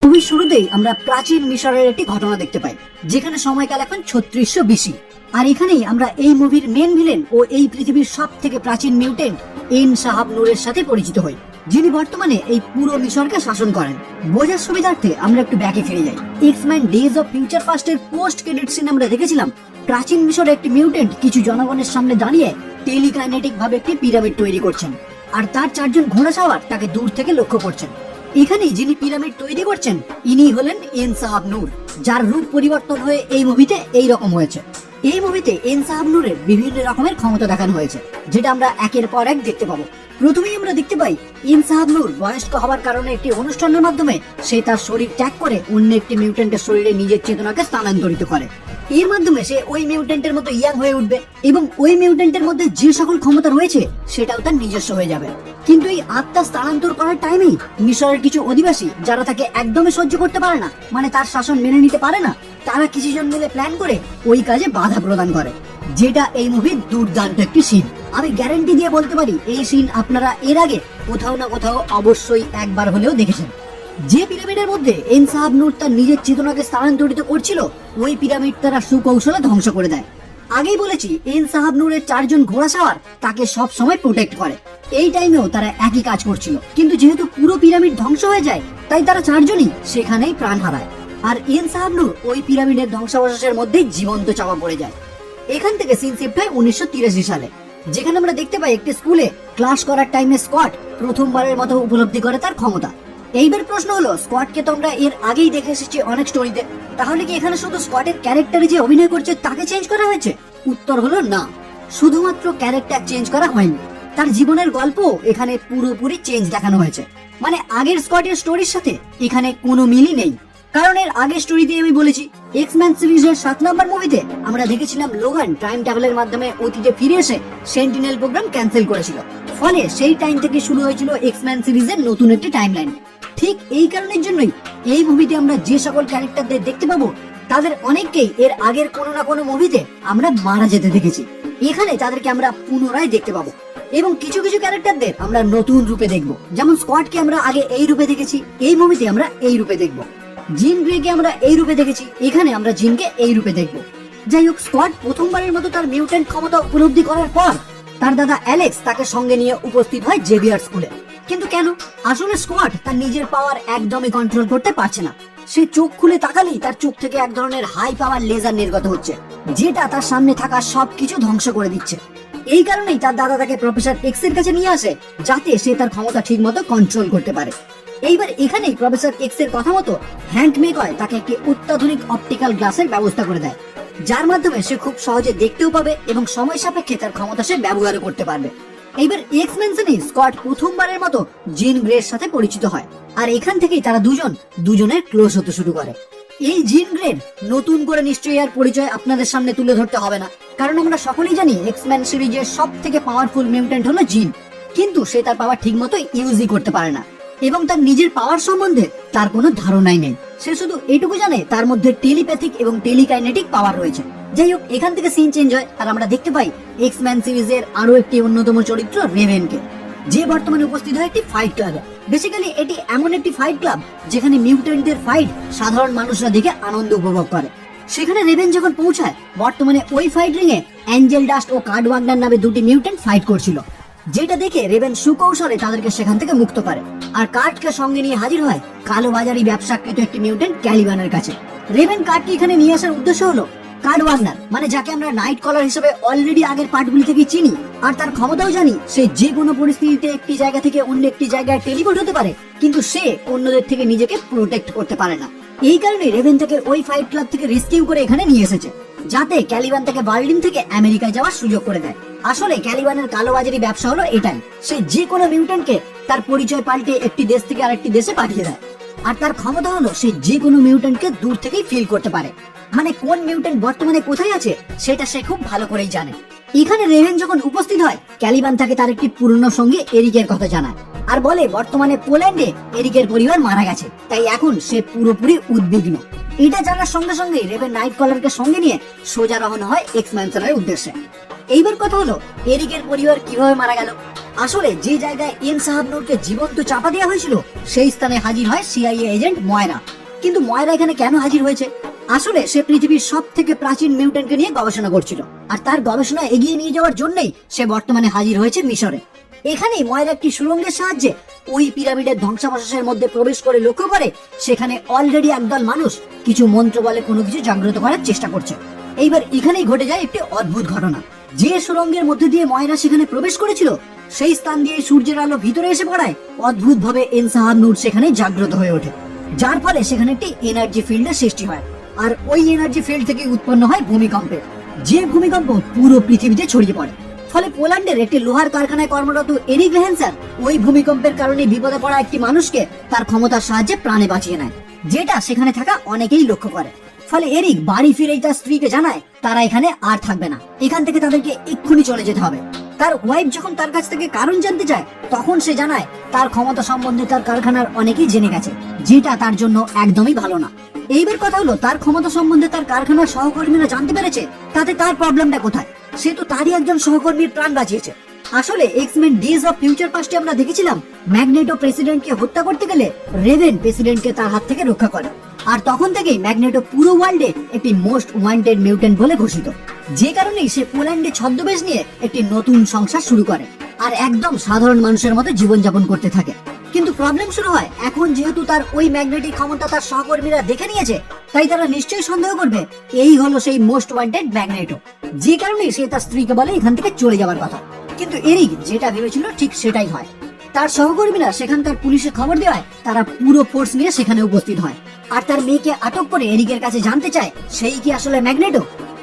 খুবই শুরুতেই আমরা প্রাচীন মিশরের একটি ঘটনা দেখতে পাই, যেখানে সময়কাল এখন 3600 বিসি। আর এখানেই আমরা এই মুভির মেন ভিলেন ও এই পৃথিবীর সব থেকে প্রাচীন মিউটেন্ট এন শাহাব নূরের সাথে পরিচিত হই, যিনি বর্তমানে এই পুরো মিশরকে শাসন করেন। বোঝার সুবিধার্থে আমরা একটু ব্যাকে ফিরে যাই। এক্স-ম্যান ডেজ অফ ফিউচার পাস্টের পোস্ট ক্রেডিট সিন আমরা দেখেছিলাম প্রাচীন মিশরে একটি মিউটেন্ট কিছু জনগণের সামনে দাঁড়িয়ে টেলিকাইনেটিক ভাবে একটি পিরামিড তৈরি করছেন, আর তার চারজন ঘোড়া সাওয়ার তাকে দূর থেকে লক্ষ্য করছেন। এখানে যিনি পিরামিড তৈরি করছেন ইনি হলেন এন শাহাব নূর, যার রূপ পরিবর্তন হয়ে এই মুভিতে এই রকম হয়েছে। এই মুভিতে এন শাহাব নূরের বিভিন্ন রকমের ক্ষমতা দেখানো হয়েছে, যেটা আমরা একের পর এক দেখতে পাবো। প্রথমেই আমরা দেখতে পাই এন শাহাব নূর বয়স্ক হওয়ার কারণে একটি অনুষ্ঠানের মাধ্যমে সে তার শরীর ত্যাগ করে অন্য একটি মিউটেন্টের শরীরে নিজের চেতনাকে স্থানান্তরিত করে। এর মাধ্যমে সে ওই মিউটেন্টের মতো ইয়াং হয়ে উঠবে এবং ওই মিউটেন্টের মধ্যে যে সকল ক্ষমতা রয়েছে সেটাও তার নিজস্ব হয়ে যাবে। কিন্তু এই আত্মা স্থানান্তর করার টাইমেই মিশরের কিছু অধিবাসী, যারা তাকে একদমই সহ্য করতে পারে না, মানে তার শাসন মেনে নিতে পারে না, তারা কিছুজন মিলে প্ল্যান করে ওই কাজে বাধা প্রদান করে, যেটা এই মুভির দুর্দান্ত একটি সিন। আমি গ্যারান্টি দিয়ে বলতে পারি এই সিন আপনারা এর আগে কোথাও না কোথাও অবশ্যই একবার হলেও দেখেছেন। যে পিরামিডের মধ্যে এন শাহাব নূর তার নিজের চেতনাকে স্থানান্তরিত করছিল, ওই পিরামিড তারা সুকৌশলে ধ্বংস করে দেয়। আগেই বলেছি এন শাহাব নূরের চারজন ঘোড়া সাওয়ার তাকে সব সময় প্রোটেক্ট করে। এই টাইমেও তারা একই কাজ করছিল, কিন্তু যেহেতু পুরো পিরামিড ধ্বংস হয়ে যায়, তাই তারা চারজনই সেখানেই প্রাণ হারায়। আর এন শাহাব নূর ওই পিরামিডের ধ্বংসাবশেষের মধ্যেই জীবন্ত চাপা পড়ে যায়। এখান থেকে সিন শিফট হয় 1983 সালে, যেখানে আমরা দেখতে পাই একটি স্কুলে ক্লাস করার টাইমে স্কট প্রথমবারের মতো উপলব্ধি করে তার ক্ষমতা। এইবার প্রশ্ন হলো, স্কটকে তো আমরা এর আগেই দেখে এসেছি অনেক স্টোরিতে, তাহলে কি এখানে শুধু স্কটের ক্যারেক্টারে যে অভিনয় করছে তাকে চেঞ্জ করা হয়েছে? উত্তর হলো না, শুধুমাত্র ক্যারেক্টার চেঞ্জ করা হয়নি, তার জীবনের গল্প এখানে পুরোপুরি চেঞ্জ দেখানো হয়েছে। মানে আগের স্কটের স্টোরির সাথে এখানে কোনো মিলই নেই। কারণ এর আগের স্টোরিতে আমি বলেছি, এক্স-ম্যান সিরিজের 7 নম্বর মুভিতে আমরা দেখেছিলাম লোগান টাইম ট্রাভেলের মাধ্যমে অতীতে ফিরে এসে সেন্টিনেল প্রোগ্রাম ক্যান্সেল করেছিল, ফলে সেই টাইম থেকে শুরু হয়েছিল এক্স-ম্যান সিরিজের নতুন একটি টাইমলাইন। ঠিক এই কারণের জন্যই এই মুভিতে আমরা যে সকল ক্যারেক্টারদের দেখতে পাবো, তাদের অনেককেই এর আগের কোনো না কোনো মুভিতে আমরা মারা যেতে দেখেছি। এখানে তাদেরকে আমরা পুনরায় দেখতে পাবো এবং কিছু কিছু ক্যারেক্টারদের আমরা নতুন রূপে দেখবো। যেমন স্কটকে আমরা আগে এই রূপে দেখেছি, এই মুভিতে আমরা এই রূপে দেখবো। জিন গ্রেকে আমরা এই রূপে দেখেছি, এখানে আমরা জিনকে এই রূপে দেখবো। যাই হোক, স্কট প্রথমবারের মতো তার মিউটেন্ট ক্ষমতা উপলব্ধি করার পর তার দাদা অ্যালেক্স তাকে সঙ্গে নিয়ে উপস্থিত হয় জেভিয়ার স্কুলে। কিন্তু কেন? আসলে স্কট তার নিজের পাওয়ার একদমই কন্ট্রোল করতে পারছে না। সে চোখ খুলে তাকালেই তার চোখ থেকে এক ধরনের হাই পাওয়ার লেজার নির্গত হচ্ছে, যেটা তার সামনে থাকা সবকিছু ধ্বংস করে দিচ্ছে। এই কারণেই তার দাদা তাকে প্রফেসর এক্স এর কাছে নিয়ে আসে, যাতে সে তার ক্ষমতা ঠিক মতো কন্ট্রোল করতে পারে। এইবার এখানেই প্রফেসর এক্স এর কথা মতো হ্যাঙ্ক মেকয় তাকে একটি অত্যাধুনিক অপটিক্যাল গ্লাসের ব্যবস্থা করে দেয়, যার মাধ্যমে সে খুব সহজে দেখতেও পাবে এবং সময় সাপেক্ষে তার ক্ষমতা সে ব্যবহারও করতে পারবে। এইবার এক্স মেনশনে স্কট প্রথমবারের মতো জিন গ্রের সাথে পরিচিত হয়, আর এখান থেকেই তারা দুজনের ক্লোজ হতে শুরু করে। এই জিন গ্রের নতুন করে নিশ্চয়ই আর পরিচয় আপনাদের সামনে তুলে ধরতে হবে না, কারণ আমরা সকলেই জানি এক্স-ম্যান সিরিজের সব থেকে পাওয়ারফুল মিউট্যান্ট হলো জিন, কিন্তু সে তার পাওয়ার ঠিক মতো ইউজই করতে পারে না এবং তার নিজের পাওয়ার সম্বন্ধে তার কোনো ধারণাই নেই। সে শুধু এটুকু জানে তার মধ্যে টেলিপ্যাথিক এবং টেলিকাইনেটিক পাওয়ার রয়েছে। যাই হোক, এখান থেকে সিন চেঞ্জ হয় আর আমরা দেখতে পাই এক্স-ম্যান সিরিজের আরো একটি অন্যতম চরিত্র রেভেনকে, যে বর্তমানে উপস্থিত হয় একটি ফাইট ক্লাবে। বেসিক্যালি এটি এমন একটি ফাইট ক্লাব যেখানে মিউট্যান্টদের ফাইট সাধারণ মানুষরা দেখে আনন্দ উপভোগ করে। সেখানে রেভেন যখন পৌঁছায়, বর্তমানে ওই ফাইট রিং এ অ্যাঞ্জেল ডাস্ট ও কার্ড ওয়াগনার নামে দুটি মিউট্যান্ট ফাইট করছিল, যেটা দেখে রেভেন সুকৌশলে তাদেরকে সেখান থেকে মুক্ত করে আর কার্ডকে সঙ্গে নিয়ে হাজির হয় কালো বাজারি ব্যবসাকৃত একটি মিউট্যান্ট ক্যালিবানের কাছে। রেভেন কার্ডকে এখানে নিয়ে আসার উদ্দেশ্য হলো কার্ড ওয়াগনার, মানে যাকে আমরা নাইট কলার হিসেবে অলরেডি আগের পার্টগুলি থেকে চিনি, আর তার ক্ষমতাও জানি, সে যে কোনো পরিস্থিতিতে একটি জায়গা থেকে অন্য একটি জায়গায় টেলিপোর্ট হতে পারে, কিন্তু সে অন্যদের থেকে নিজেকে প্রোটেক্ট করতে পারে না। এই কারণে রেভেন তাকে ওই ফাইট ক্লাব থেকে রেস্কিউ করে এখানে নিয়ে এসেছে, যাতে ক্যালিবান তাকে বার্লিন থেকে আমেরিকায় যাওয়ার সুযোগ করে দেয়। আসলে ক্যালিবানের কালোবাজারি ব্যবসা হলো এটাই, সে যে কোনো মিউট্যান্টকে তার পরিচয় পাল্টে একটি দেশ থেকে আরেকটি দেশে পাঠিয়ে দেয়, আর তার ক্ষমতা হলো সে যে কোনো মিউট্যান্টকে দূর থেকেই ফিল করতে পারে, মানে কোন মিউট্যান্ট বর্তমানে কোথায় আছে সেটা সে খুব ভালো করেই জানে। এখানে রেভেন যখন উপস্থিত হয়, ক্যালিবান তাকে তার একটি পুরনো সঙ্গী এরিকের কথা জানায় আর বলে বর্তমানে পোল্যান্ডে এরিকের পরিবার মারা গেছে, তাই এখন সে পুরোপুরি উদ্বিগ্ন। এটা জানার সঙ্গে সঙ্গে রেভেন নাইট কলারকে সঙ্গে নিয়ে সোজা রওনা হয় এক্স ম্যানশনের উদ্দেশ্যে। এইবার কথা হলো এরিকের পরিবার কিভাবে মারা গেল। আসলে যে জায়গায় এন সাহাব নূরকে জীবন্ত চাপা দেওয়া হয়েছিল সেই স্থানে হাজির হয় সিআইএ এজেন্ট ময়রা। কিন্তু ময়রা এখানে কেন হাজির হয়েছে? আসলে সে পৃথিবীর সব থেকে প্রাচীন মিউটেন্টকে নিয়ে গবেষণা করছিল, আর তার গবেষণা এগিয়ে নিয়ে যাওয়ার জন্যই সে বর্তমানে হাজির হয়েছে মিশরে। এখানেই ময়রা একটি সুড়ঙ্গের সাহায্যে ওই পিরামিডের ধ্বংসাবশেষের মধ্যে প্রবেশ করে লক্ষ্য করে সেখানে অলরেডি একদল মানুষ কিছু মন্ত্র বলে কোনো কিছু জাগ্রত করার চেষ্টা করছে। এইবার এখানেই ঘটে যায় একটি অদ্ভুত ঘটনা। যে সুড়ঙ্গের মধ্যে দিয়ে ময়রা সেখানে প্রবেশ করেছিল সেই স্থান দিয়ে সূর্যের আলো ভিতরে এসে পড়ায় অদ্ভুত ভাবে এন সাহাব নূর সেখানে জাগ্রত হয়ে ওঠে, যার ফলে সেখানে একটি এনার্জি ফিল্ডের সৃষ্টি হয়। আর ওই এনার্জি ফিল্ড থেকে উৎপন্ন হয় ভূমিকম্পের, যে ভূমিকম্প পুরো পৃথিবীতে ছড়িয়ে পড়ে। ফলে পোল্যান্ডের একটি লোহার কারখানায় কর্মরত এরিক লেহেনসার ওই ভূমিকম্পের কারণে বিপদে পড়া একটি মানুষকে তার ক্ষমতার সাহায্যে প্রাণে বাঁচিয়ে নেয়, যেটা সেখানে থাকা অনেকেই লক্ষ্য করে। ফলে এরিক বাড়ি ফিরেই তার স্ত্রীকে জানায় তারা এখানে আর থাকবে না, এখান থেকে তাদেরকে এক্ষুনি চলে যেতে হবে। তার ওয়াইফ যখন তার কাছ থেকে কারণ জানতে চায় তখন সে জানায় তার ক্ষমতা সম্বন্ধে তার কারখানার অনেকেই জেনে গেছে, যেটা তার জন্য একদমই ভালো না। এইবার কথা হলো তার ক্ষমতা সম্বন্ধে তার কারখানার সহকর্মীরা জানতে পেরেছে, তাতে তার প্রবলেমটা কোথায়? সে তো তারই একজন সহকর্মীর প্রাণ বাঁচিয়েছে। আসলে এক্সমেন ডেজ অফ ফিউচার পাস্টে আমরা দেখেছিলাম ম্যাগনেটো প্রেসিডেন্টকে হত্যা করতে গেলে রেভেন প্রেসিডেন্টকে তার হাত থেকে রক্ষা করে, আর তখন থেকেই ম্যাগনেটো পুরো ওয়ার্ল্ডে একটি মোস্ট ওয়ান্টেড মিউটেন্ট বলে ঘোষিত। যে কারণেই সে পোল্যান্ডে ছদ্মবেশ নিয়ে একটি নতুন সংসার শুরু করে আর একদম সাধারণ মানুষের মতো জীবনযাপন করতে থাকে। কিন্তু প্রবলেম শুরু হয় এখন, যেহেতু তার ওই ম্যাগনেটিক ক্ষমতা তার সহকর্মীরা দেখে নিয়েছে, তাই তারা নিশ্চয়ই সন্দেহ করবে এই হলো সেই মোস্ট ওয়ান্টেড ম্যাগনেটো। যে কারণে সে তার স্ত্রীকে বলে এখান থেকে চলে যাওয়ার কথা। কিন্তু এরিক যেটা ভেবেছিল ঠিক সেটাই হয়। তার সহকর্মীরা সেখানকার পুলিশে খবর দেওয়ায় তারা পুরো ফোর্স নিয়ে সেখানে উপস্থিত হয় আর তার মেয়েকে আটক করে এরিকের কাছে জানতে চায় সেই কি আসলে ম্যাগনেটো।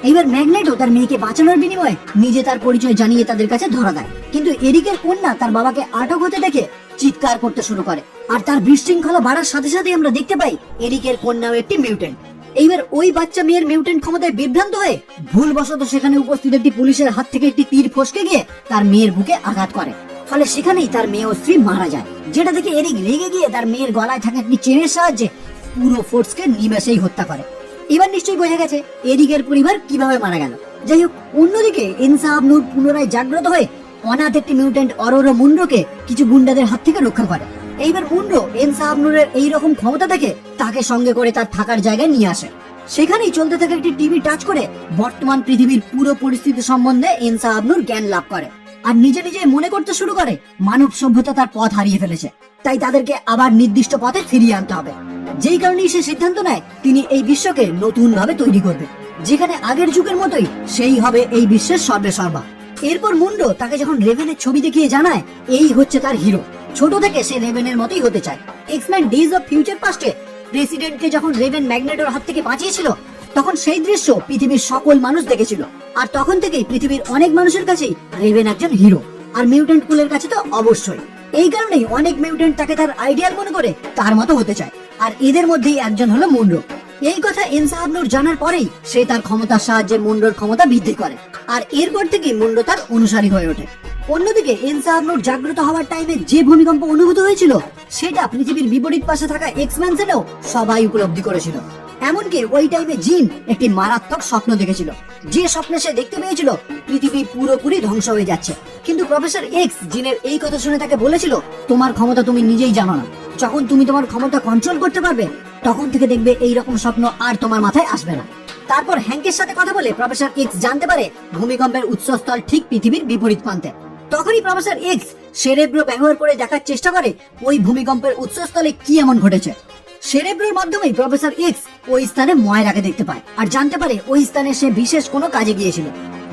এইবার ম্যাগনেটো তার মেয়েকে বাঁচানোর বিনিময়ে নিজে তার পরিচয় জানিয়ে তাদের কাছে ধরা দেয়। কিন্তু এরিকের কন্যা তার বাবাকে আটক হতে দেখে চিৎকার করতে শুরু করে, আর তার বিশৃঙ্খলা বাড়ার সাথে সাথে আমরা দেখতে পাই এরিকের কন্যাও একটি মিউটেন্ট। এইবার ওই বাচ্চা মেয়ের মিউটেন্ট ক্ষমতায় বিভ্রান্ত হয়ে ভুলবশত সেখানে উপস্থিত একটি পুলিশের হাত থেকে একটি তীর ফসকে গিয়ে তার মেয়ের বুকে আঘাত করে। ফলে সেখানেই তার মেয়ে ও স্ত্রী মারা যায়, যেটা দেখে এরিক রেগে গিয়ে তার মেয়ের গলায় থাকা একটি চেনের সাহায্যে পুরো ফোর্সকে নিমেষেই হত্যা করে। এবার নিশ্চয়ই বোঝা গেছে এরিকের পরিবার কিভাবে মারা গেল। যাই হোক, অন্যদিকে এন সাহাব নূর পুনরায় জাগ্রত হয়ে অনাথ একটি মিউটেন্ট অরোরা মুন্ড্রোকে কিছু গুন্ডাদের হাত থেকে রক্ষা করে। এইবার মুন্ড্রো এন সাহাব নূরের এইরকম ক্ষমতা দেখে তাকে সঙ্গে করে তার থাকার জায়গায় নিয়ে আসে। সেখানেই চলতে থাকা একটি টিভি টাচ করে বর্তমান পৃথিবীর পুরো পরিস্থিতি সম্বন্ধে এন সাহাব নূর জ্ঞান লাভ করে আর নিজে নিজে মনে করতে শুরু করে মানব সভ্যতা তার পথ হারিয়ে ফেলেছে, তাই তাদেরকে আবার নির্দিষ্ট পথে ফিরিয়ে আনতে হবে। যেই কারণেই সে সিদ্ধান্ত নেয় তিনি এই বিশ্বকে নতুন ভাবে তৈরি করবে, যেখানে আগের যুগের মতোই সেই হবে এই বিশ্বের সর্বেসর্বা। এরপর মুন্ডো তাকে যখন রেভেনের ছবি দেখিয়ে জানায় এই হচ্ছে তার হিরো, ছোট থেকে সে রেভেনের মতোই হতে চায়। এক্সম্যান ডেজ অফ ফিউচার পাস্টে প্রেসিডেন্টকে যখন রেভেন ম্যাগনেটোর হাত থেকে বাঁচিয়েছিল তখন সেই দৃশ্য পৃথিবীর সকল মানুষ দেখেছিল, আর তখন থেকেই পৃথিবীর অনেক মানুষের কাছেই রেভেন একজন হিরো, আর মিউটেন্ট কুলের কাছে তো অবশ্যই। এই কারণেই অনেক মিউটেন্ট তাকে তার আইডিয়াল মনে করে তার মতো হতে চায়, আর এদের মধ্যেই একজন হলো মুন্ডো। এই কথা এন সাহাব নূর জানার পরেই সে তার ক্ষমতার সাহায্যে মুন্ডোর ক্ষমতা বৃদ্ধি করে, আর এরপর থেকেই মুন্ডো তার অনুসারী হয়ে ওঠে। অন্যদিকে এন সাহাব নূর জাগ্রত হওয়ার টাইমে যে ভূমিকম্প অনুভূত হয়েছিল সেটা পৃথিবীর বিপরীত পাশে থাকা এক্স ম্যানশনেও সবাই উপলব্ধি করেছিল। এমনকি ওই টাইমে জিন একটি মারাত্মক স্বপ্ন দেখেছিল, যে স্বপ্নে সে দেখতে পেয়েছিল পৃথিবী পুরোপুরি ধ্বংস হয়ে যাচ্ছে। কিন্তু প্রফেসর এক্স জিনের এই কথা শুনে তাকে বলেছিল তোমার ক্ষমতা তুমি নিজেই জানো না, যখন তুমি তোমার ক্ষমতা কন্ট্রোল করতে পারবে তখন থেকে দেখবে এই রকম স্বপ্ন আর তোমার মাথায় আসবে না। তারপর হ্যাঙ্কের সাথে কথা বলে প্রফেসর এক্স জানতে পারে ভূমিকম্পের উৎসস্থল ঠিক পৃথিবীর বিপরীত প্রান্তে। তখনই প্রফেসর এক্স সেরেব্রো ব্যবহার করে দেখার চেষ্টা করে ওই ভূমিকম্পের উৎসস্থলে কি এমন ঘটেছে। সেরেব্রোর মাধ্যমে প্রফেসর এক্স ওই স্থানে ময়রাকে দেখতে পায় আর জানতে পারে ওই স্থানে সে বিশেষ কোনো কাজে গিয়েছিল,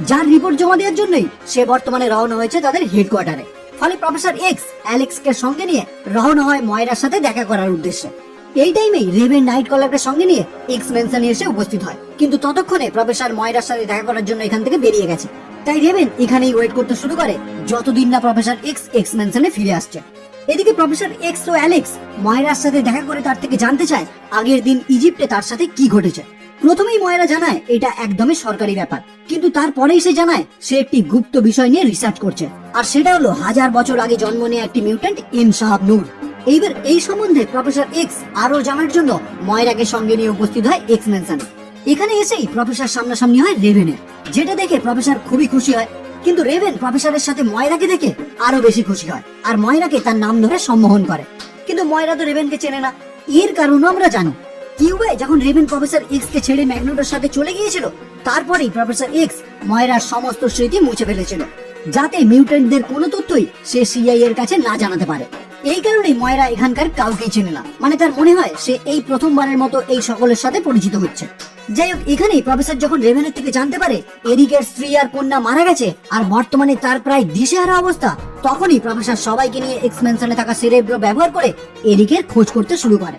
যার রিপোর্ট জমা দেওয়ার জন্যই সে বর্তমানে রওনা হয়েছে তাদের হেডকোয়ার্টারে। ফলে প্রফেসর এক্স অ্যালেক্সকে সঙ্গে নিয়ে রওনা হয় ময়রার সাথে দেখা করার উদ্দেশ্যে। এই টাইমেই রেভেন নাইট কলারকে সঙ্গে নিয়ে এক্স ম্যানশনে এসে উপস্থিত হয়, কিন্তু ততক্ষণে প্রফেসর ময়রার সাথে দেখা করার জন্য এখান থেকে বেরিয়ে গেছে। তাই রেভেন এখানেই ওয়েট করতে শুরু করে যতদিন না প্রফেসর এক্স ম্যানশনে ফিরে আসছে। এদিকে প্রফেসর এক্স ও অ্যালেক্স ময়রার সাথে দেখা করে তার থেকে জানতে চায় আগের দিন ইজিপ্টে তার সাথে কি ঘটেছে। প্রথমেই ময়রা জানায় এটা একদমই সরকারি ব্যাপার, কিন্তু তারপরেই সে জানায় সে একটি গুপ্ত বিষয় নিয়ে রিসার্চ করছে, আর সেটা হলো 1000 বছর আগে জন্ম নেওয়া একটি মিউটেন্ট এন সাহাব নূর। এইবার এই সম্বন্ধে প্রফেসর এক্স আরো জানার জন্য ময়রাকে সঙ্গে নিয়ে উপস্থিত হয় এক্স ম্যানশনে। এখানে এসেই প্রফেসর সামনাসামনি হয় রেভেনের, যেটা দেখে প্রফেসর খুবই খুশি হয় কিন্তু রেভেন প্রফেসরের সাথে ময়রাকে দেখে আরো বেশি খুশি হয় আর ময়রাকে তার নাম ধরে সম্বোধন করে। কিন্তু ময়রা তো রেভেনকে চেনে না। এর কারণও আমরা জানি। কিউবে যখন রেভেন প্রফেসর এক্স কে ছেড়ে ম্যাগনেটোর সাথে চলে গিয়েছিল, তারপরেই প্রফেসর এক্স ময়রার সমস্ত স্মৃতি মুছে ফেলেছিল, যাতে মিউট্যান্টদের কোনো তথ্যই সে সিআই এর কাছে না জানাতে পারে। এই কারণেই ময়রা এখানকার কাউকেই চেনে না, মানে তার মনে হয় সে এই প্রথমবারের মতো এই সকলের সাথে পরিচিত হচ্ছে। যাই হোক, এখানেই প্রফেসর যখন রেভেনের থেকে জানতে পারে এরিকের স্ত্রী আর কন্যা মারা গেছে আর বর্তমানে তার প্রায় দিশেহারা অবস্থা, তখনই প্রফেসর সবাইকে নিয়ে এক্স ম্যানশনে থাকা সেরেব্রো ব্যবহার করে এরিকের খোঁজ করতে শুরু করে।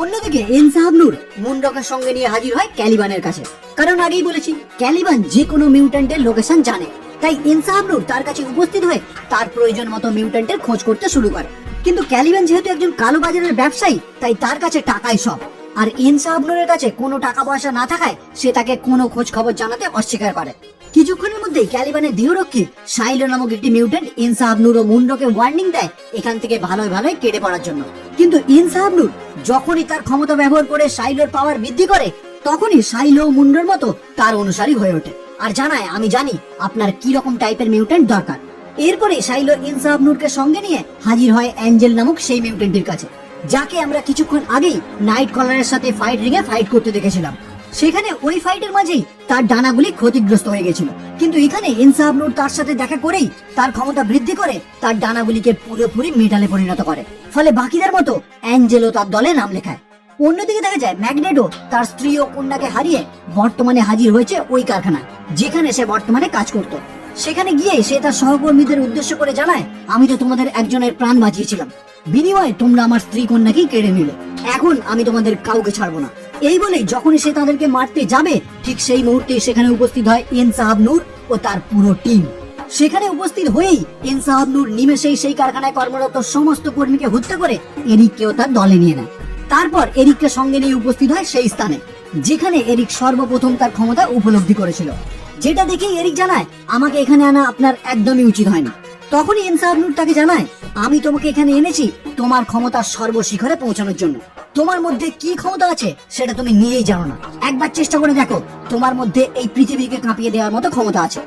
অন্যদিকে এন সাহাব নূর মুনরকের সঙ্গে নিয়ে হাজির হয় ক্যালিবানের কাছে, কারণ আগেই বলেছি ক্যালিবান যে কোনো মিউট্যান্টের লোকেশন জানে। তাই এন সাহাব নূর তার কাছে উপস্থিত হয়ে তার প্রয়োজন মতো মিউট্যান্টের খোঁজ করতে শুরু করে। কিন্তু ক্যালিবান যেহেতু একজন কালো বাজারের ব্যবসায়ী, তাই তার কাছে টাকাই সব। আর এন সাহাব নূরের কাছে কোনো টাকা পয়সা না থাকায় সে তাকে কোনো খোঁজ খবর জানাতে অস্বীকার করে। কিছুক্ষণের মধ্যেই ক্যালিবানের দেহরক্ষী শাইলো নামক একটি মিউট্যান্ট এন সাহাব নূর ও মুনরকে ওয়ার্নিং দেয় এখান থেকে ভালোই ভালোই কেটে পড়ার জন্য। কিন্তু এন সাহাব নূর যখনই তার ক্ষমতা ব্যবহার করে শাইলোর পাওয়ার বৃদ্ধি করে, তখনই শাইলো ও মুনরোর মতো তার অনুসারী হয়ে ওঠে আর জানায়, আমি জানি আপনার কি রকম টাইপের মিউট্যান্ট দরকার। এরপরে শাইলো এন সাহাব নূরকে সঙ্গে নিয়ে হাজির হয় অ্যাঞ্জেল নামক সেই মিউট্যান্টের কাছে, যাকে আমরা কিছুক্ষণ আগেই নাইট কলারের সাথে ফাইট রিংয়ে ফাইট করতে দেখেছিলাম। সেখানে ওই ফাইটের মাঝেই তার ডানাগুলি ক্ষতিগ্রস্ত হয়ে গেছিল, কিন্তু এখানে এন সাহাব নূর তার সাথে দেখা করেই তার ক্ষমতা বৃদ্ধি করে তার ডানাগুলিকে পুরোপুরি মেটালে পরিণত করে। ফলে বাকিদের মতো অ্যাঞ্জেলও তার দলে নাম লেখায়। অন্যদিকে দেখা যায় ম্যাগনেটো তার স্ত্রী ও কন্যাকে হারিয়ে বর্তমানে হাজির হয়েছে ওই কারখানায় যেখানে সে বর্তমানে কাজ করত। সেখানে গিয়ে সে তার সহকর্মীদের উদ্দেশ্য করে জানায়, আমি তো তোমাদের একজনের প্রাণ বাঁচিয়েছিলাম, বিনিময়ে তোমরা আমার স্ত্রী কন্যাকেই কেড়ে নিলে, এখন আমি তোমাদের কাউকে ছাড়বো না। এই বলেই যখনই সে তাদেরকে মারতে যাবে, ঠিক সেই মুহূর্তে সেখানে উপস্থিত হয় এন সাহাব নূর ও তার পুরো টিম। সেখানে উপস্থিত হয়েই এন সাহাব নূর নিমেষেই সেই কারখানায় কর্মরত সমস্ত কর্মীকে হত্যা করে এরিককেও তার দলে নিয়ে নেয়। তারপর এরিককে সঙ্গে নিয়ে উপস্থিত হয় সেই স্থানে যেখানে এরিক সর্বপ্রথম তার ক্ষমতা উপলব্ধি করেছিল, যেটা দেখেই এরিক জানায়, আমাকে এখানে আনা আপনার একদমই উচিত হয়নি। তখনই এন সাহাব নূর তাকে জানায়, আমি তোমাকে এখানে এনেছি তোমার ক্ষমতার সর্বশিখরে পৌঁছানোর জন্য। তোমার মধ্যে কি ক্ষমতা আছে সেটা তুমি নিজেই জানো না, একবার চেষ্টা করে দেখো, তোমার মধ্যে এই পৃথিবীকে কাঁপিয়ে দেওয়ার মতো ক্ষমতা আছে।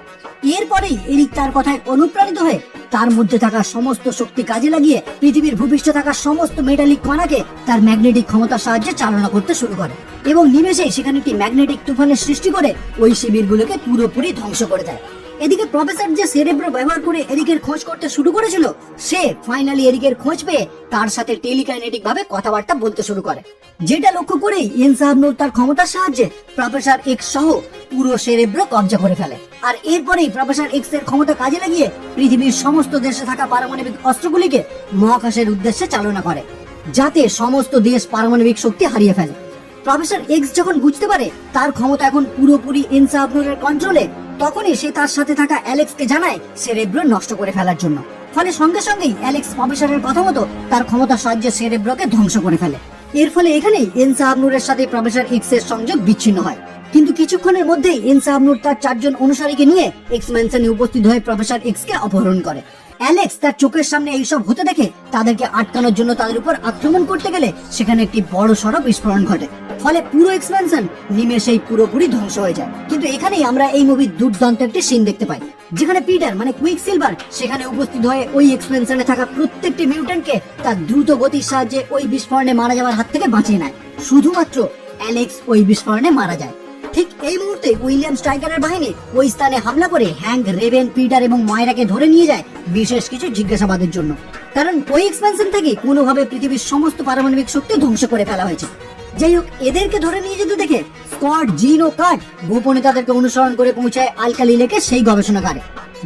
এরপরেই এরিক তার কথায় অনুপ্রাণিত হয়ে তার মধ্যে থাকা সমস্ত শক্তি কাজে লাগিয়ে পৃথিবীর ভূপৃষ্ঠে থাকা সমস্ত মেটালিক কণাকে তার ম্যাগনেটিক ক্ষমতার সাহায্যে চালনা করতে শুরু করে এবং নিমেষেই সেখানে একটি ম্যাগনেটিক তুফানের সৃষ্টি করে ওই শিবিরগুলোকে পুরোপুরি ধ্বংস করে দেয়। এদিকে প্রফেসর যে সেরেব্রো ব্যবহার করে এরিকের খোঁজ করতে শুরু করেছিল, সে ফাইনালি এরিকের খোঁজ পেয়ে তার সাথে টেলিকাইনেটিক ভাবে কথাবার্তা বলতে শুরু করে, যেটা লক্ষ্য করেই এন সাহাব নূর তার ক্ষমতার সাহায্যে প্রফেসর এক্স সহ পুরো সেরেব্রো কবজা করে ফেলে। আর এরপরেই প্রফেসর এক্স এর ক্ষমতা কাজে লাগিয়ে পৃথিবীর সমস্ত দেশে থাকা পারমাণবিক অস্ত্রগুলিকে মহাকাশের উদ্দেশ্যে চালনা করে, যাতে সমস্ত দেশ পারমাণবিক শক্তি হারিয়ে ফেলে। প্রফেসর এক্স যখন বুঝতে পারে তার ক্ষমতা এখন পুরোপুরি এন সাহাব নূরের কন্ট্রোলে, তখনই সে তার সাথে থাকা অ্যালেক্সকে জানায় সেরেব্রো নষ্ট করে ফেলার জন্য। ফলে সঙ্গে সঙ্গেই অ্যালেক্স প্রফেসরের কথা মতো তার ক্ষমতার সাহায্যে সেরেব্রোকে ধ্বংস করে ফেলে। এর ফলে এখানেই এন সাহাব নূরের সাথে প্রফেসর এক্স এর সংযোগ বিচ্ছিন্ন হয়। কিন্তু কিছুক্ষণের মধ্যেই এন সাহাব নূর তার 4 জন অনুসারীকে নিয়ে এক্স ম্যানশনে উপস্থিত হয়ে প্রফেসর এক্স কে অপহরণ করে। অ্যালেক্স তার চোখের সামনে এইসব হতে দেখে তাদেরকে আটকানোর জন্য তাদের উপর আক্রমণ করতে গেলে সেখানে একটি বড় সড় বিস্ফোরণ ঘটে, ফলে পুরো এক্সপেনশন নিমেষেই পুরোপুরি ধ্বংস হয়ে যায়। কিন্তু এখানেই আমরা এই মুভির দুর্দান্ত একটি সিন দেখতে পাই, যেখানে পিটার মানে কুইক সিলভার সেখানে উপস্থিত হয়ে ওই এক্সপেনশনে থাকা প্রত্যেকটি মিউট্যান্টকে তার দ্রুত গতির সাহায্যে ওই বিস্ফোরণে মারা যাওয়ার হাত থেকে বাঁচিয়ে নেয়। শুধুমাত্র অ্যালেক্স ওই বিস্ফোরণে মারা যায়। ঠিক এই মুহূর্তে উইলিয়াম স্ট্রাইকারের বাহিনী ওই স্থানে হামলা করে হ্যাঙ্ক, রেভেন, পিটার এবং ময়রাকে ধরে নিয়ে যায় বিশেষ কিছু জিজ্ঞাসাবাদের জন্য, কারণ ওই এক্সপেনশন থেকে কোনোভাবে পৃথিবীর সমস্ত পারমাণবিক শক্তি ধ্বংস করে ফেলা হয়েছে। যাই হোক, এদেরকে ধরে নিয়ে যেতে দেখে স্কট, জিন ও কার্ট গোপনে তাদেরকে অনুসরণ করে পৌঁছায় আলকালি লেকে সেই গবেষণাগারে,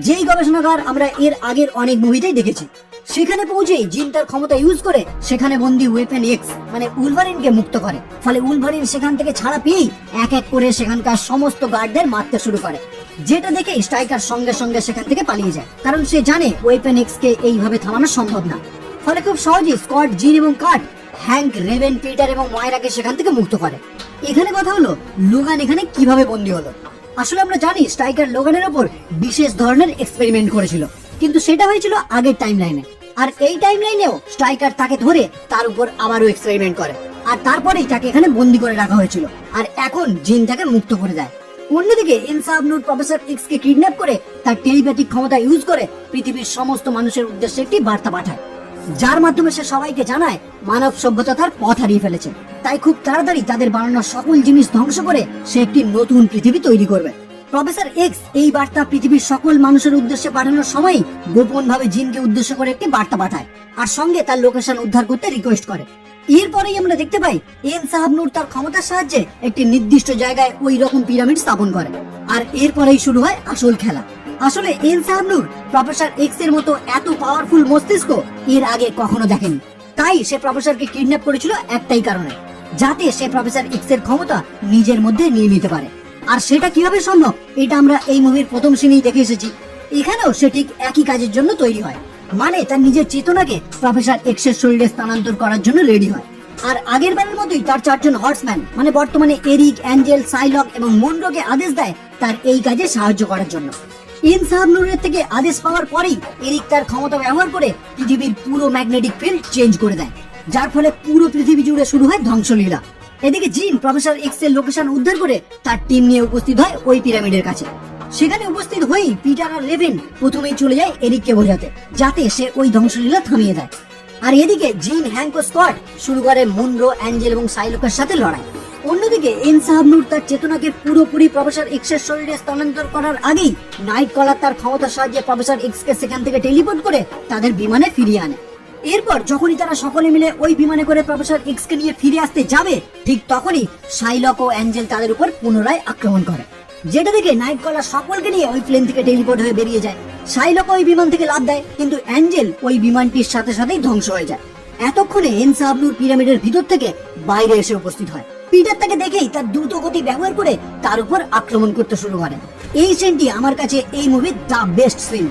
যেই গবেষণাগার আমরা এর আগের অনেক মুভিতেই দেখেছি। সেখানে পৌঁছেই জিন তার ক্ষমতা ইউজ করে সেখানে বন্দি ওয়েপেন এক্স মানে উলভারিনকে মুক্ত করে। ফলে উলভারিন সেখান থেকে ছাড়া পেয়েই এক এক করে সেখানকার সমস্ত গার্ডদের মারতে শুরু করে, যেটা দেখে স্ট্রাইকার সঙ্গে সঙ্গে সেখান থেকে পালিয়ে যায়, কারণ সে জানে ওয়েপেন এক্স কে এইভাবে থামানো সম্ভব না। ফলে খুব সহজেই স্কট, জিন এবং কার্ট হ্যাঙ্ক, রেভেন, পিটার এবং ময়রাকে সেখান থেকে মুক্ত করে। এখানে কথা হলো লোগান এখানে কিভাবে বন্দী হলো। আসলে আমরা জানি স্ট্রাইকার লোগানের উপর বিশেষ ধরনের এক্সপেরিমেন্ট করেছিল, কিন্তু সেটা হয়েছিল আগের টাইমলাইনে। আর এই টাইমলাইনেও স্ট্রাইকার তাকে ধরে তার উপর আবারও এক্সপেরিমেন্ট করে, আর তারপরেই তাকে এখানে বন্দী করে রাখা হয়েছিল। আর এখন জিন তাকে মুক্ত করে দেয়। অন্যদিকে ইনসাফ নূর প্রফেসর এক্স কে কিডন্যাপ করে তার টেলিপ্যাথিক ক্ষমতা ইউজ করে পৃথিবীর সমস্ত মানুষের উদ্দেশ্যে একটি বার্তা পাঠায়, যার মাধ্যমে সে সবাইকে জানায় মানব সভ্যতা তার পথ হারিয়ে ফেলেছে, তাই খুব তাড়াতাড়ি তাদের বানানো সকল জিনিস ধ্বংস করে সে একটি নতুন পৃথিবী তৈরি করবে। প্রফেসর এক্স এই বার্তা পৃথিবীর সকল মানুষের উদ্দেশ্যে পাঠানোর সময় গোপন ভাবে জিনকে উদ্দেশ্য করে একটি বার্তা পাঠায় আর সঙ্গে তার লোকেশন উদ্ধার করতে রিকোয়েস্ট করে। এরপরেই আমরা দেখতে পাই ইনসাফ নূর তার ক্ষমতার সাহায্যে একটি নির্দিষ্ট জায়গায় ওই রকম পিরামিড স্থাপন করে, আর এরপরেই শুরু হয় আসল খেলা। আসলে ইনসাফ নূর প্রফেসর এক্স এর মতো এত পাওয়ারফুল মস্তিষ্ক এর আগে কখনো দেখেনি, তাই সে প্রফেসরকে কিডন্যাপ করেছিল একটাই কারণে, যাতে সে প্রফেসর এক্স এর ক্ষমতা নিজের মধ্যে নিয়ে নিতে পারে। আর সেটা কিভাবে সম্ভব এটা আমরা এই মুভির প্রথম সিনেই দেখে এসেছি। এখানেও সে ঠিক একই কাজের জন্য তৈরি হয়, মানে তার নিজের চেতনাকে প্রফেসর এক্স এর শরীরে স্থানান্তর করার জন্য রেডি হয়। আর আগের বারের মতোই তার চারজন হর্সম্যান মানে বর্তমানে এরিক, অ্যাঞ্জেল, সাইলক এবং মুনরোকে আদেশ দেয় তার এই কাজে সাহায্য করার জন্য। ইনসাফ নূরের থেকে আদেশ পাওয়ার পরেই এরিক তার ক্ষমতা ব্যবহার করে পৃথিবীর পুরো ম্যাগনেটিক ফিল্ড চেঞ্জ করে দেয়, যার ফলে পুরো পৃথিবী জুড়ে শুরু হয় ধ্বংসলীলা। এদিকে জিন প্রফেসর এক্স এর লোকেশন উদ্ধার করে তার টিম নিয়ে উপস্থিত হয় ওই পিরামিডের কাছে। সেখানে উপস্থিত হয়েই পিটার আর লেভিন প্রথমেই চলে যায় এরিককে বোঝাতে, যাতে সে ওই ধ্বংসলীলা থামিয়ে দেয়। আর এদিকে জিন, হ্যাঙ্ক ও স্কট শুরু করে মুনরো, অ্যাঞ্জেল এবং সাইলকের সাথে লড়াই। অন্যদিকে ইনসাফ নূর তার চেতনাকে পুরোপুরি প্রফেসর এক্স এর শরীরে স্থানান্তর করার আগেই নাইট কলার তার ক্ষমতার সাহায্যে প্রফেসর এক্স কে সেখান থেকে টেলিপোর্ট করে তাদের বিমানে ফিরিয়ে আনে। এরপর যখনই তারা সকলে মিলে ওই বিমানে করে প্রফেসর এক্স কে নিয়ে ফিরে আসতে যাবে, ঠিক তখনই সাইলক ও অ্যাঞ্জেল তাদের উপর পুনরায় আক্রমণ করে, যেটা দেখে নাইট কলার সকলকে নিয়ে ওই প্লেন থেকে টেলিপোর্ট হয়ে বেরিয়ে যায়। সাইলক ওই বিমান থেকে লাফ দেয়, কিন্তু অ্যাঞ্জেল ওই বিমানটির সাথে সাথেই ধ্বংস হয়ে যায়। এতক্ষণে ইনসাফ নূর পিরামিডের ভিতর থেকে বাইরে এসে উপস্থিত হয়। পিটার তাকে দেখেই তার দ্রুত গতি ব্যবহার করে তার উপর আক্রমণ করতে শুরু করে। এই সিনটি আমার কাছে এই মুভির দ্য বেস্ট সিন।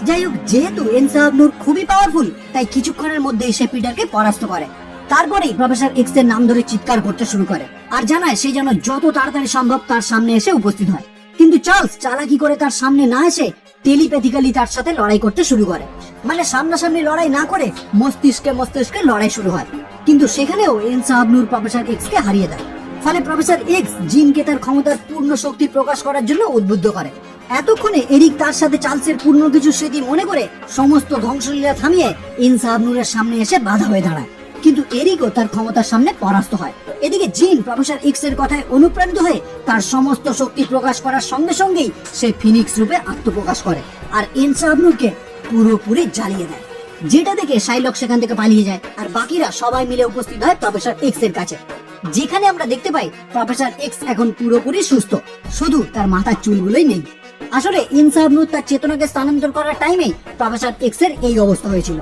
যাই হোক, যেহেতু ইনসাফ নূর খুবই পাওয়ারফুল, তাই কিছুক্ষণের মধ্যেই সে পিটারকে পরাস্ত করে। তারপরেই প্রফেসর এক্স এর নাম ধরে চিৎকার করতে শুরু করে আর জানায় সে যেন যত তাড়াতাড়ি সম্ভব তার সামনে এসে উপস্থিত হয়। কিন্তু চার্লস চালাকি করে তার সামনে না এসে টেলিপ্যাথিক্যালি তার সাথে লড়াই করতে শুরু করে, মানে সামনাসামনি লড়াই না করে মস্তিষ্কে মস্তিষ্কে লড়াই শুরু হয়। কিন্তু সেখানেও ইনসাফ নূর প্রফেসর এক্স কে হারিয়ে দেয়। ফলে প্রফেসর এক্স জিনকে তার ক্ষমতার পূর্ণ শক্তি প্রকাশ করার জন্য উদ্বুদ্ধ করে। এতক্ষণে এরিক তার সাথে চার্লসের পূর্ণ কিছু স্মৃতি মনে করে সমস্ত ধ্বংসলীলা থামিয়ে ইনসাফ নূরের সামনে এসে বাধা হয়ে দাঁড়ায়, কিন্তু এরিকও তার ক্ষমতার সামনে পরাস্ত হয়। এদিকে জিন প্রফেসর এক্স এর কথায় অনুপ্রাণিত হয়ে তার সমস্ত শক্তি প্রকাশ করার সঙ্গে সঙ্গেই সে ফিনিক্স রূপে আত্মপ্রকাশ করে আর ইনসাফ নূরকে পুরোপুরি জ্বালিয়ে দেয়, যেটা দেখে সাইলক সেখান থেকে পালিয়ে যায় আর বাকিরা সবাই মিলে উপস্থিত হয় প্রফেসর এক্স এর কাছে, যেখানে আমরা দেখতে পাই প্রফেসর এক্স এখন পুরোপুরি সুস্থ, শুধু তার মাথার চুলগুলোই নেই। আসলে ইনসাফ নূর তার চেতনাকে স্থানান্তর করার টাইমে প্রফেসর এক্স এর এই অবস্থা হয়েছিল।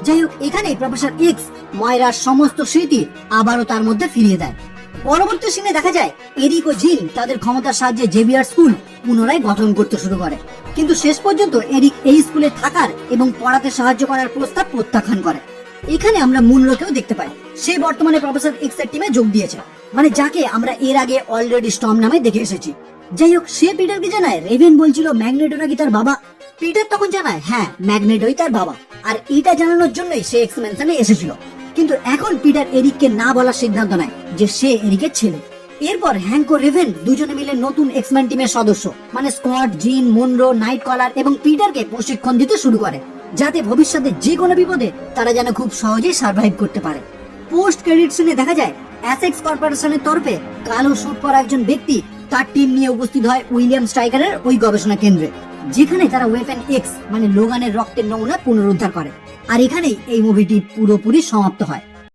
যাই হোক, এখানে প্রফেসর এক্স ময়রার সমস্ত স্মৃতি আবারও তার মধ্যে ফিরিয়ে দেয়। পরবর্তী সিনে দেখা যায় এরিক ও জিন তাদের ক্ষমতার সাহায্যে জেভিয়ার স্কুল পুনরায় গঠন করতে শুরু করে, কিন্তু শেষ পর্যন্ত এরিক এই স্কুলে থাকার এবং পড়াতে সাহায্য করার প্রস্তাব প্রত্যাখ্যান করে। এখানে আমরা মুনরোকেও দেখতে পাই, সে বর্তমানে প্রফেসর এক্স এর টিমে যোগ দিয়েছে, মানে যাকে আমরা এর আগে অলরেডি স্টর্ম নামে দেখে এসেছি। যাই হোক, সে পিটারকে জানায় রেভেন বলছিল ম্যাগনেটো নাকি তার বাবা। পিটার তখন জানায় হ্যাঁ, ম্যাগনেটোই তার বাবা, আর এটা জানানোর জন্যই সে এক্স ম্যানশনে এসেছিল। কিন্তু এখন পিটার এরিককে না বলার সিদ্ধান্ত নেয় যে সে এরিকের ছেলে। এরপর হ্যাঙ্ক ও রেভেন দুজনে মিলে নতুন এক্সম্যান টিমের সদস্য মানে স্কট, জিন, মুনরো, নাইট কলার এবং পিটারকে প্রশিক্ষণ দিতে শুরু করে, যাতে ভবিষ্যতে যে কোনো বিপদে তারা যেন খুব সহজেই সার্ভাইভ করতে পারে। পোস্ট ক্রেডিট সিনে দেখা যায় অ্যাসেক্স কর্পোরেশনের তরফে কালো স্যুট পরা একজন ব্যক্তি তার টিম নিয়ে উপস্থিত হয় উইলিয়াম স্ট্রাইকারের ওই গবেষণা কেন্দ্রে, যেখানে তারা ওয়েপন এক্স মানে লোগানের রক্তের নমুনা পুনরুদ্ধার করে। আর এখানেই এই মুভিটি পুরোপুরি সমাপ্ত হয়।